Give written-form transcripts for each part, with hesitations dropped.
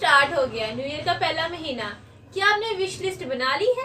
Start हो गया, new year का पहला महीना। क्या आपने विश लिस्ट बना ली है?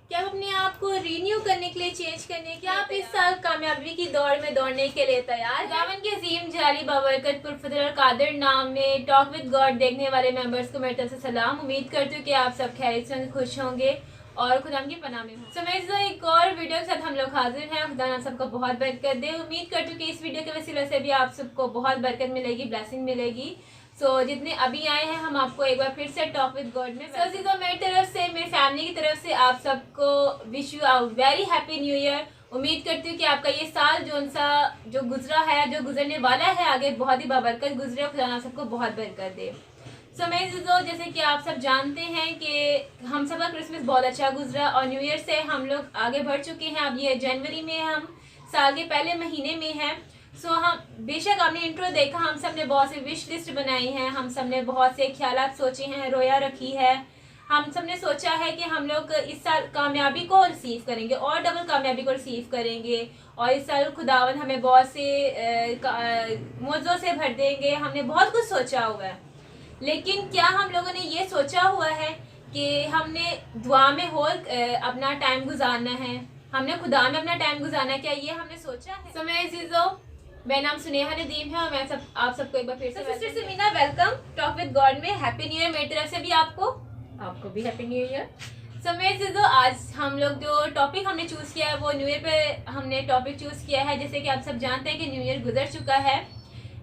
क्या आप अपने आप को रीन्यू करने के लिए, चेंज करने के, क्या आप इस साल कामयाबी की दौड़ में दौड़ने के लिए तैयार हैं? दामन के अजीम जलाली बाबरकत पुरफजल और कादिर नाम में टॉक विद गॉड देखने वाले मेंबर्स को मेरी तरफ से सलाम। उम्मीद करती हूँ कि आप सब खैरियत से खुश होंगे और खुदा की पनाह में हो। मैं एक और वीडियो के साथ हम लोग हाजिर हैं। खुदा आप सबको बहुत बरकत दे। उम्मीद करती हूँ कि इस वीडियो के वसीले से भी आप सबको बहुत बरकत मिलेगी, ब्लेसिंग मिलेगी। जितने अभी आए हैं हम आपको एक बार फिर से टॉक विद गॉड में मेरी तरफ से, मेरी फैमिली की तरफ से आप सबको wish you a very happy new year. उम्मीद करती हूँ कि आपका ये साल जो गुजरा है, जो गुजरने वाला है, आगे बहुत ही बाबरकत गुजरे। खुदा आप सबको बहुत बरकत दे। जैसे कि आप सब जानते हैं कि हम सब का क्रिसमस बहुत अच्छा गुजरा और न्यू ईयर से हम लोग आगे बढ़ चुके हैं। अब ये जनवरी में, हम साल के पहले महीने में हैं। हम बेशक आपने इंट्रो देखा, हम सब ने बहुत सी विश लिस्ट बनाई है, हम सब ने बहुत से ख्यालात सोचे हैं, रोया रखी है। हम सब ने सोचा है कि हम लोग इस साल कामयाबी को रिसीव करेंगे और डबल कामयाबी को रिसीव करेंगे और इस साल खुदावन हमें बहुत से मौजों से भर देंगे। हमने बहुत कुछ सोचा हुआ है, लेकिन क्या हम लोगों ने ये सोचा हुआ है कि हमने दुआ में हो अपना टाइम गुजारना है, हमने खुदा में अपना टाइम गुजारना है? क्या ये हमने सोचा है? मेरा नाम सुनेहा नदीम है और मैं आप सबको एक बार फिर से sister Sameena welcome talk with God में। हैप्पी न्यू ईयर मेरी तरफ से भी आपको भी हैप्पी न्यू ईयर। आज हम लोग जो टॉपिक हमने चूज़ किया है वो न्यू ईयर पे हमने टॉपिक चूज़ किया है। जैसे कि आप सब जानते हैं कि न्यू ईयर गुजर चुका है,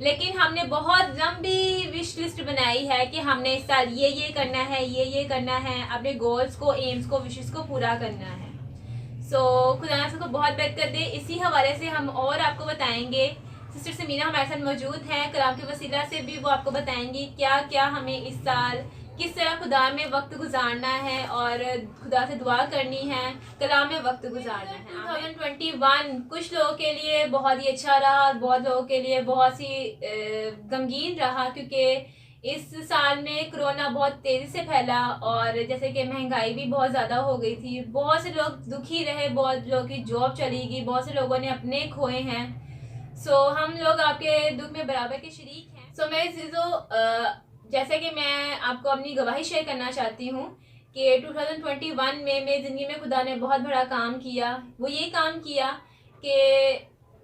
लेकिन हमने बहुत लंबी विश लिस्ट बनाई है कि हमने इस साल ये करना है, ये करना है, अपने गोल्स को, एम्स को, विशेस को पूरा करना है। खुदा सबको बहुत बरकत दे। इसी हवाले से हम और आपको बताएंगे, सिस्टर समीना हमारे साथ मौजूद हैं, कलाम के वसीला से भी वो आपको बताएंगी क्या क्या हमें इस साल किस तरह खुदा में वक्त गुजारना है और खुदा से दुआ करनी है, कलाम में वक्त गुजारना है। 2021 कुछ लोगों के लिए बहुत ही अच्छा रहा और बहुत लोगों के लिए बहुत सी गमगीन रहा, क्योंकि इस साल में कोरोना बहुत तेज़ी से फैला और जैसे कि महंगाई भी बहुत ज़्यादा हो गई थी। बहुत से लोग दुखी रहे, बहुत लोगों की जॉब चली गई, बहुत से लोगों ने अपने खोए हैं। हम लोग आपके दुख में बराबर के शरीक हैं। मेरी चीज़ों जैसे कि मैं आपको अपनी गवाही शेयर करना चाहती हूँ कि 2021 में मेरी ज़िंदगी में खुदा ने बहुत बड़ा काम किया। वो ये काम किया कि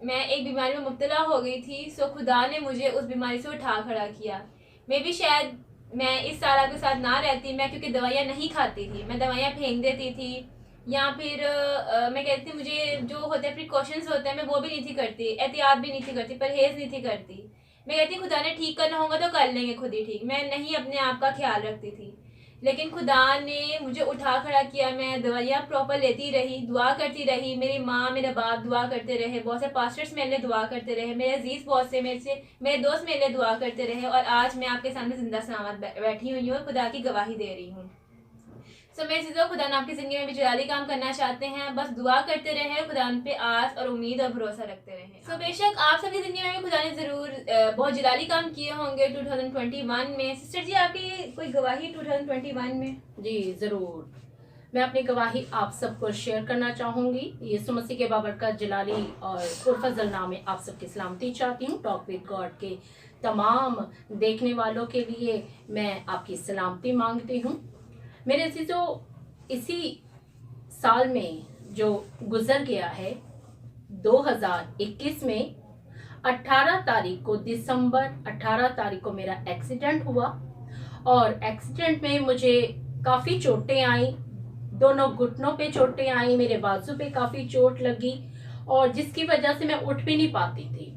मैं एक बीमारी में मुब्तला हो गई थी। खुदा ने मुझे उस बीमारी से उठा खड़ा किया। मैं भी शायद मैं इस साल आपके साथ ना रहती, मैं क्योंकि दवाइयाँ नहीं खाती थी, मैं दवाइयाँ फेंक देती थी या फिर मैं कहती थी मुझे जो होते हैं प्रिकॉशंस होते हैं मैं वो भी नहीं थी करती, एहतियात भी नहीं थी करती, परहेज़ नहीं थी करती। मैं कहती खुदा ने ठीक करना होगा तो कर लेंगे खुद ही ठीक, मैं नहीं अपने आप का ख्याल रखती थी। लेकिन खुदा ने मुझे उठा खड़ा किया। मैं दवाइयाँ प्रॉपर लेती रही, दुआ करती रही, मेरी माँ मेरे बाप दुआ करते रहे, बहुत से पास्टर्स मेरे लिए दुआ करते रहे, मेरे अजीज़ बहुत से मेरे दोस्त मेरे लिए दुआ करते रहे और आज मैं आपके सामने जिंदा सलामत बैठी हुई हूँ और खुदा की गवाही दे रही हूँ। मेरी चीज़ों खुदा आपकी ज़िंदगी में भी जलाली काम करना चाहते हैं, बस दुआ करते रहे, खुदा पे आस और उम्मीद और भरोसा रखते रहे। बेशक आप सबकी ज़िंदगी में भी खुदा ने ज़रूर बहुत जलाली काम किए होंगे 2021 में। सिस्टर जी आपकी कोई गवाही 2021 में? जी ज़रूर, मैं अपनी गवाही आप सबको शेयर करना चाहूँगी। यीशु मसीह के बाबरकत जलाली और पुरफजल नाम में आप सबकी सलामती चाहती हूँ। टॉक विद गॉड के तमाम देखने वालों के लिए मैं आपकी सलामती मांगती हूँ। मेरे अजीजों, इसी साल में जो गुजर गया है 2021 में 18 तारीख को, दिसंबर 18 तारीख को मेरा एक्सीडेंट हुआ और एक्सीडेंट में मुझे काफ़ी चोटें आई, दोनों घुटनों पे चोटें आई, मेरे बाजू पे काफ़ी चोट लगी और जिसकी वजह से मैं उठ भी नहीं पाती थी।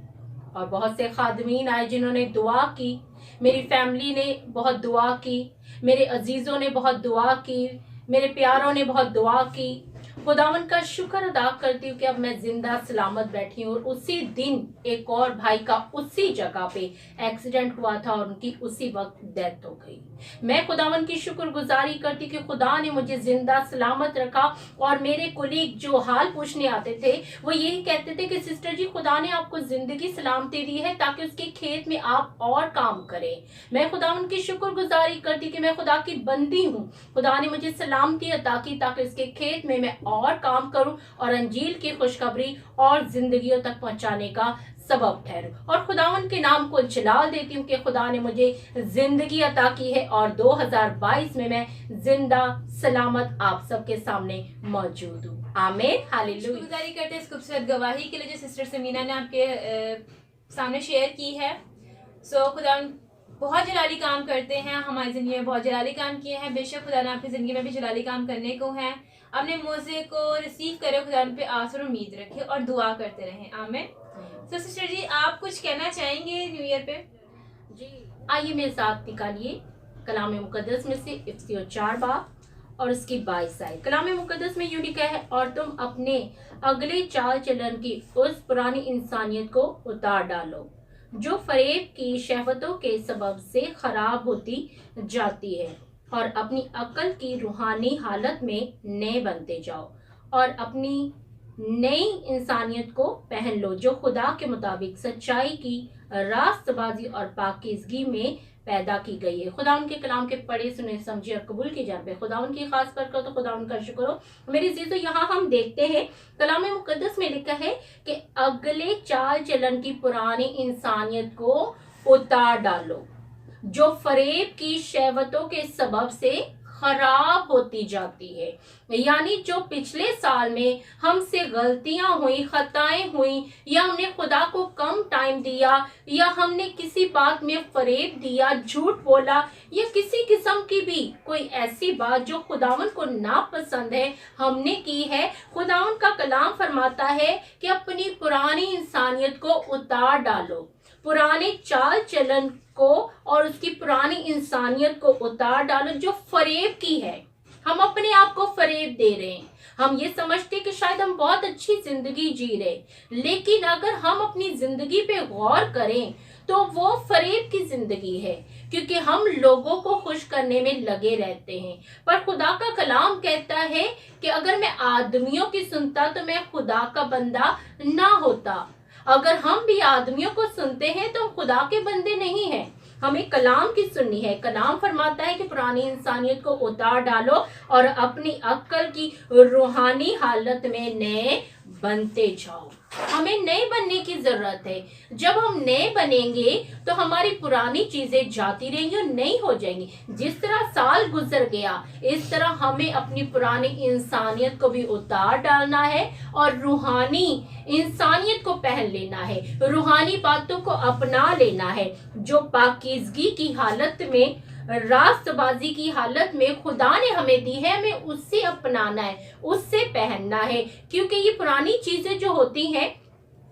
और बहुत से खादमीन आए जिन्होंने दुआ की, मेरी फैमिली ने बहुत दुआ की, मेरे अजीज़ों ने बहुत दुआ की, मेरे प्यारों ने बहुत दुआ की। खुदावन का शुक्र अदा करती हूँ कि अब मैं जिंदा सलामत बैठी हूँ। और उसी दिन एक और भाई का उसी जगह पे एक्सीडेंट हुआ था और उनकी उसी वक्त डेथ हो गई। मैं खुदावन की शुक्रगुजारी करती कि खुदा ने मुझे जिंदा सलामत रखा। और मेरे कुलीग जो हाल पूछने आते थे वो यही कहते थे कि सिस्टर जी खुदा ने आपको जिंदगी सलामती दी है ताकि उसके खेत में आप और काम करें। मैं खुदावन की शुक्रगुजारी करती कि मैं खुदा की बंदी हूँ, खुदा ने मुझे सलामती अता की ताकि उसके खेत में मैं और काम करूं और अंजील की खुशखबरी और जिंदगियों तक पहुंचाने का सबब ठहरू और खुदावन के नाम को जलाल देती हूँ कि खुदा ने मुझे जिंदगी अता की है और 2022 में मैं जिंदा सलामत आप सबके सामने मौजूद हूँ। आमीन, हालेलुया। शुक्रगुजारी करते हैं इस खूबसूरत गवाही के लिए जो सिस्टर समीना ने आपके सामने शेयर की है। सो खुदा बहुत जलाली काम करते हैं, हमारी ज़िंदगी में बहुत जलाली काम किए हैं। बेशक खुदा ने आपकी ज़िंदगी में भी जलाली काम करने को है। अपने मौजे को रिसीव करे, खुदा उन पे आस और उम्मीद रखे और दुआ करते रहें। आमीन। तो सिस्टर जी, आप कुछ कहना चाहेंगे न्यू ईयर पे? जी, आइए मेरे साथ निकालिए कलाम मुकद्दस में से इफ्तियों 4 बाब और उसकी 22 आयत। कलाम मुकद्दस में यूं लिखा है, और तुम अपने अगले चाल चलन की उस पुरानी इंसानियत को उतार डालो जो फरेब की शहवतों के सबब से खराब होती जाती है, और अपनी अक्ल की रूहानी हालत में नए बनते जाओ और अपनी नई इंसानियत को पहन लो जो खुदा के मुताबिक सच्चाई की रास्तबाजी और पाकीज़गी में पैदा की गई है। खुदा उनके कलाम के पढ़े सुने समझे और कबूल की जान पे खुदा उनकी खास बरकत तो खुदा उनका शुक्र हो। मेरी चीज़, तो यहाँ हम देखते हैं कलाम मुकद्दस में लिखा है कि अगले चाल चलन की पुरानी इंसानियत को उतार डालो जो फरेब की शहवतों के सबब से खराब होती जाती है। यानी जो पिछले साल में हमसे गलतियां हुई, खताएं हुई, या हमने खुदा को कम टाइम दिया, या हमने किसी बात में फरेब दिया, झूठ बोला, या किसी किस्म की भी कोई ऐसी बात जो खुदावन को नापसंद है हमने की है, खुदावन का कलाम फरमाता है कि अपनी पुरानी इंसानियत को उतार डालो, पुराने चाल चलन को और उसकी पुरानी इंसानियत को उतार डालो जो फरेब की है। हम अपने आप को फरेब दे रहे हैं। हम ये समझते कि शायद हम बहुत अच्छी जिंदगी जी रहे, लेकिन अगर हम अपनी जिंदगी पे गौर करें तो वो फरेब की जिंदगी है, क्योंकि हम लोगों को खुश करने में लगे रहते हैं। पर खुदा का कलाम कहता है कि अगर मैं आदमियों की सुनता तो मैं खुदा का बंदा ना होता। अगर हम भी आदमियों को सुनते हैं तो खुदा के बंदे नहीं हैं, हमें कलाम की सुननी है। कलाम फरमाता है कि पुरानी इंसानियत को उतार डालो और अपनी अक्ल की रूहानी हालत में नए बनते जाओ। हमें नए बनने की जरूरत है। जब हम नए बनेंगे तो हमारी पुरानी चीजें जाती रहेंगी और नई हो जाएंगी। जिस तरह साल गुजर गया, इस तरह हमें अपनी पुरानी इंसानियत को भी उतार डालना है और रूहानी इंसानियत को पहन लेना है, रूहानी बातों को अपना लेना है जो पाकीज़गी की हालत में, रास्तबाजी की हालत में खुदा ने हमें दी है। हमें उससे अपनाना है, उससे पहनना है, क्योंकि ये पुरानी चीजें जो होती हैं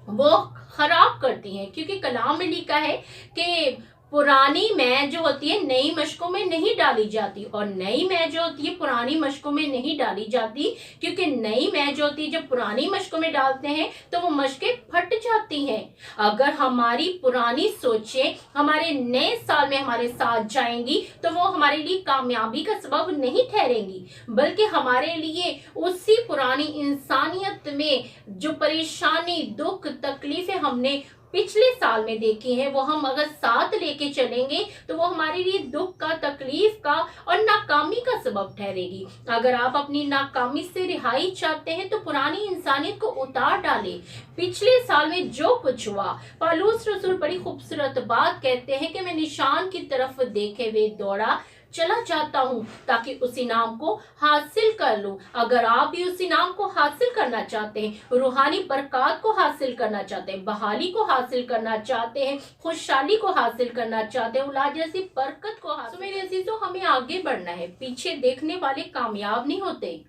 वो खराब करती हैं। क्योंकि कलाम में लिखा है कि पुरानी मैं जो होती है नई मशकों में नहीं डाली जाती, और नई मैं जो होती है पुरानी मशकों में नहीं डाली जाती, क्योंकि नई मैं जो होती है जब पुरानी मशकों में डालते हैं तो वो मशकें फट जाती हैं। अगर हमारी पुरानी सोचें हमारे नए साल में हमारे साथ जाएंगी तो वो हमारे लिए कामयाबी का सबब नहीं ठहरेंगी, बल्कि हमारे लिए उसी पुरानी इंसानियत में जो परेशानी, दुख, तकलीफें हमने पिछले साल में देखी है वो हम अगर साथ लेके चलेंगे तो वो हमारे लिए दुख का, तकलीफ का और नाकामी का सबब ठहरेगी। अगर आप अपनी नाकामी से रिहाई चाहते हैं तो पुरानी इंसानियत को उतार डालें। पिछले साल में जो कुछ हुआ, पौलुस रसूल बड़ी खूबसूरत बात कहते हैं कि मैं निशान की तरफ देखे हुए दौड़ा चला जाता हूँ ताकि उसी नाम को हासिल कर लूं। अगर आप भी उसी नाम को हासिल करना चाहते हैं, रूहानी बरकत को हासिल करना चाहते हैं, बहाली को हासिल करना चाहते हैं, खुशहाली को हासिल करना चाहते हैं, औलाद जैसी बरकत को हासिल, तो मेरे अजीजों हमें आगे बढ़ना है। पीछे देखने वाले कामयाब नहीं होते,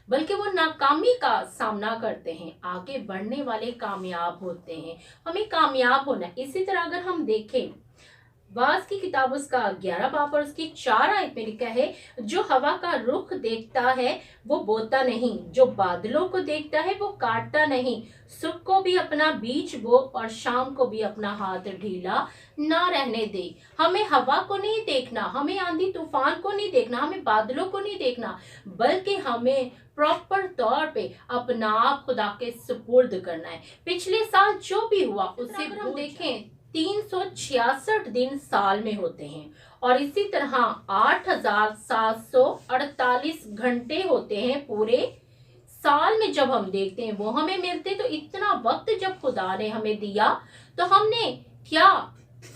बल्कि वो नाकामी का सामना करते हैं। आगे बढ़ने वाले कामयाब होते हैं। हमें कामयाब होना है। इसी तरह अगर हम देखें वास की किताब उसका 11 बाब और उसकी 4 आयत में लिखा है, जो हवा का रुख देखता है वो बोता नहीं, जो बादलों को देखता है वो काटता नहीं। सुबह को भी अपना बीज बो और शाम को भी अपना हाथ ढीला ना रहने दे। हमें हवा को नहीं देखना, हमें आंधी तूफान को नहीं देखना, हमें बादलों को नहीं देखना, बल्कि हमें प्रॉपर तौर पे अपना आप खुदा के सुपुर्द करना है। पिछले साल जो भी हुआ उससे हम देखें 366 दिन साल में होते हैं और इसी तरह 8748 घंटे होते हैं पूरे साल में। जब हम देखते हैं वो हमें मिलते, तो इतना वक्त जब खुदा ने हमें दिया तो हमने क्या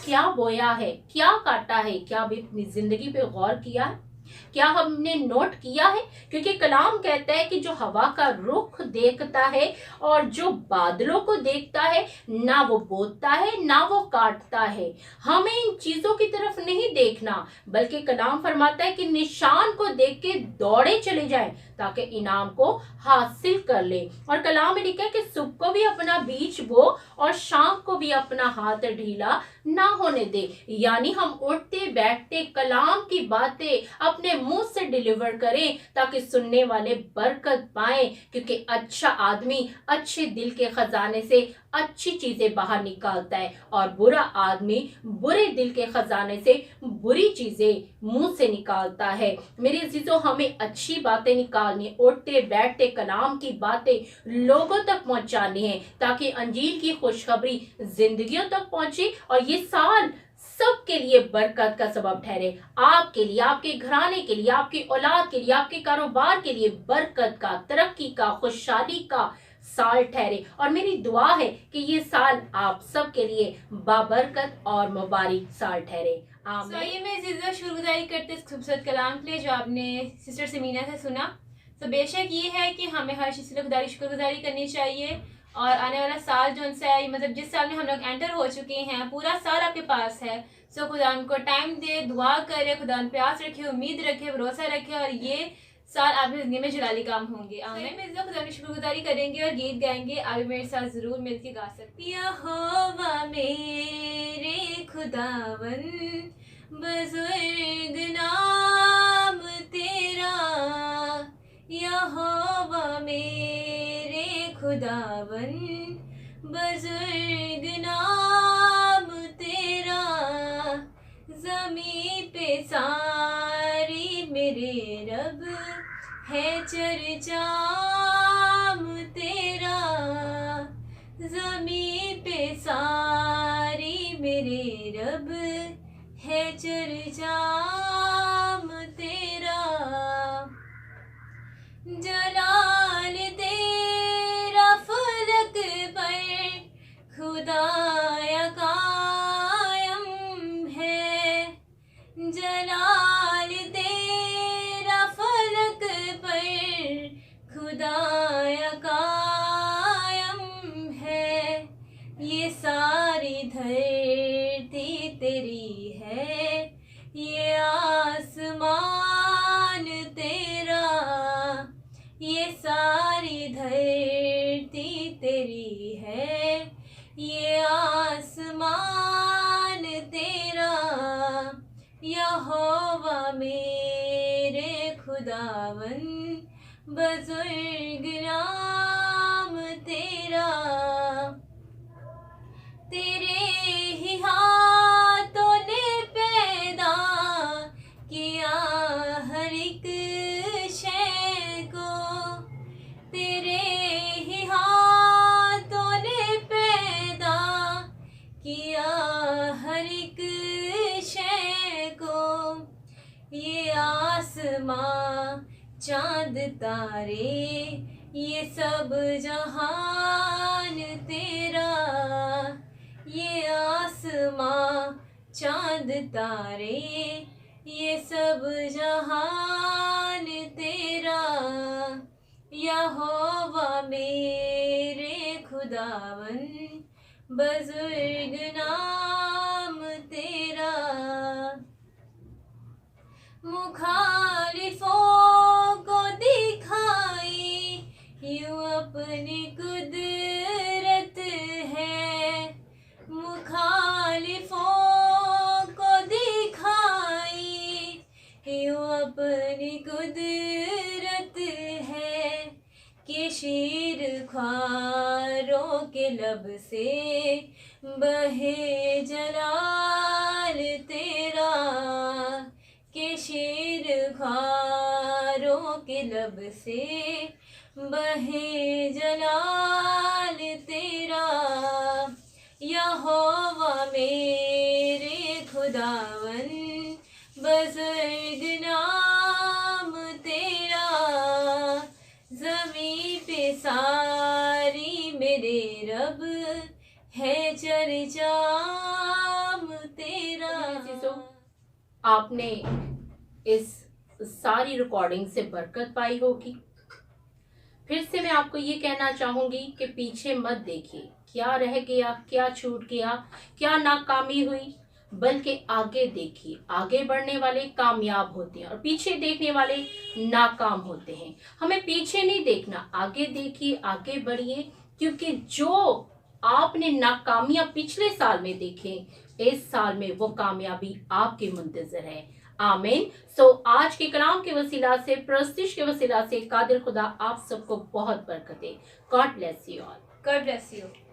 क्या बोया है, क्या काटा है, क्या अभी अपनी जिंदगी पे गौर किया है, क्या हमने नोट किया है? क्योंकि कलाम कहता है कि जो हवा का रुख देखता है और जो बादलों को देखता है, ना वो बोता है ना वो काटता है। हमें इन चीजों की तरफ नहीं देखना, बल्कि कलाम फरमाता है कि निशान को देख के दौड़े चले जाएं ताकि इनाम को हासिल कर ले। और कलाम में लिखा है कि सुबह को भी अपना बीज बो और शाम को भी अपना हाथ ढीला ना होने दे। यानी हम उठते बैठते कलाम की बातें अपने मुंह से डिलीवर करें ताकि सुनने वाले बरकत पाएं, क्योंकि अच्छा आदमी अच्छे दिल के खजाने से अच्छी चीजें बाहर निकालता है और बुरा आदमी बुरे दिल के खजाने से बुरी चीजें मुंह से निकालता है। मेरे अजीजों, हमें अच्छी बातें निकालनी, उठते बैठते कलाम की बातें लोगों तक पहुंचानी है ताकि अंजील की खुशखबरी जिंदगियों तक पहुंचे और ये साल सबके लिए बरकत का सबब ठहरे। आपके लिए, आपके घराने के लिए, आपकी औलाद के लिए, आपके कारोबार के लिए बरकत का, तरक्की का, खुशहाली का साल ठहरे। और मेरी दुआ है कि ये साल आप सबके लिए बाबरकत और मुबारक साल ठहरे। So, ये मैं ज़िंदा शुक्रगुजारी करते इस खूबसूरत कलाम के लिए जो आपने सिस्टर समीना से सुना। तो बेशक ये है कि हमें हर चीज़ के शुक्रगुजारी करनी चाहिए और आने वाला साल जो उनसे है, मतलब जिस साल में हम लोग एंटर हो चुके हैं, पूरा साल आपके पास है। सो खुदा उनको टाइम दे, दुआ करे, खुदा उन पे आस रखे, उम्मीद रखे, भरोसा रखे और ये साल आपकी जिंदगी में जलाली काम होंगे। आमीन। मैं खुदा की शुक्रगुजारी करेंगे और गीत गाएंगे। आप भी मेरे साथ जरूर मिलके गा सकती हैं। यहोवा मेरे खुदावन बुजुर्ग नाम तेरा, यहोवा मेरे खुदावन बुजुर्ग नाम तेरा, ज़मीं पे सारी मेरे रब है चर्चाम तेरा, ज़मीं पे सारी मेरे रब है चर्चाम तेरा, जलाल तेरा फलक पर खुदाया कायम है, जलाल तेरा फलक पर खुदाया कायम है, ये सारी धरती तेरी है, ये आसमान तेरा, ये सारी धरती तेरी है, ये आसमान तेरा, यहोवा मेरे खुदावन बुजुर्ग नाम तेरा, तेरे ही हाथों ने पैदा किया हर एक शय को, तेरे ही हाथों ने पैदा किया हर एक शय को, ये आसमां चांद तारे ये सब जहान तेरा, ये आसमां चांद तारे ये सब जहान तेरा, यहोवा मेरे खुदावन बुजुर्ग नाम तेरा, मुखालिफों को दिखाई यूं अपनी कुदरत है, मुखालिफों को दिखाई यूं अपनी कुदरत है, कि शीर ख्वारों के लब से बहे जलाल तेरा, के शीर ख्वारों के लब से बहे जलाल तेरा, यहोवा मेरे खुदावन बुजुर्ग नाम तेरा, ज़मीं पे सारी मेरे रब है चर्चा जाम तेरा। आपने इस सारी रिकॉर्डिंग से बरकत पाई होगी। फिर से मैं आपको ये कहना चाहूंगी कि पीछे मत देखिए क्या रह गया, क्या छूट गया, क्या नाकामी हुई, बल्कि आगे देखिए। आगे बढ़ने वाले कामयाब होते हैं और पीछे देखने वाले नाकाम होते हैं। हमें पीछे नहीं देखना, आगे देखिए, आगे बढ़िए, क्योंकि जो आपने नाकामियां पिछले साल में देखे, इस साल में वो कामयाबी आपके मुंतजर है। आमीन। सो आज के कलाम के वसीला से, प्रस्तिश के वसीला से कादिर खुदा आप सबको बहुत बरकत दे। God bless you all. God bless you.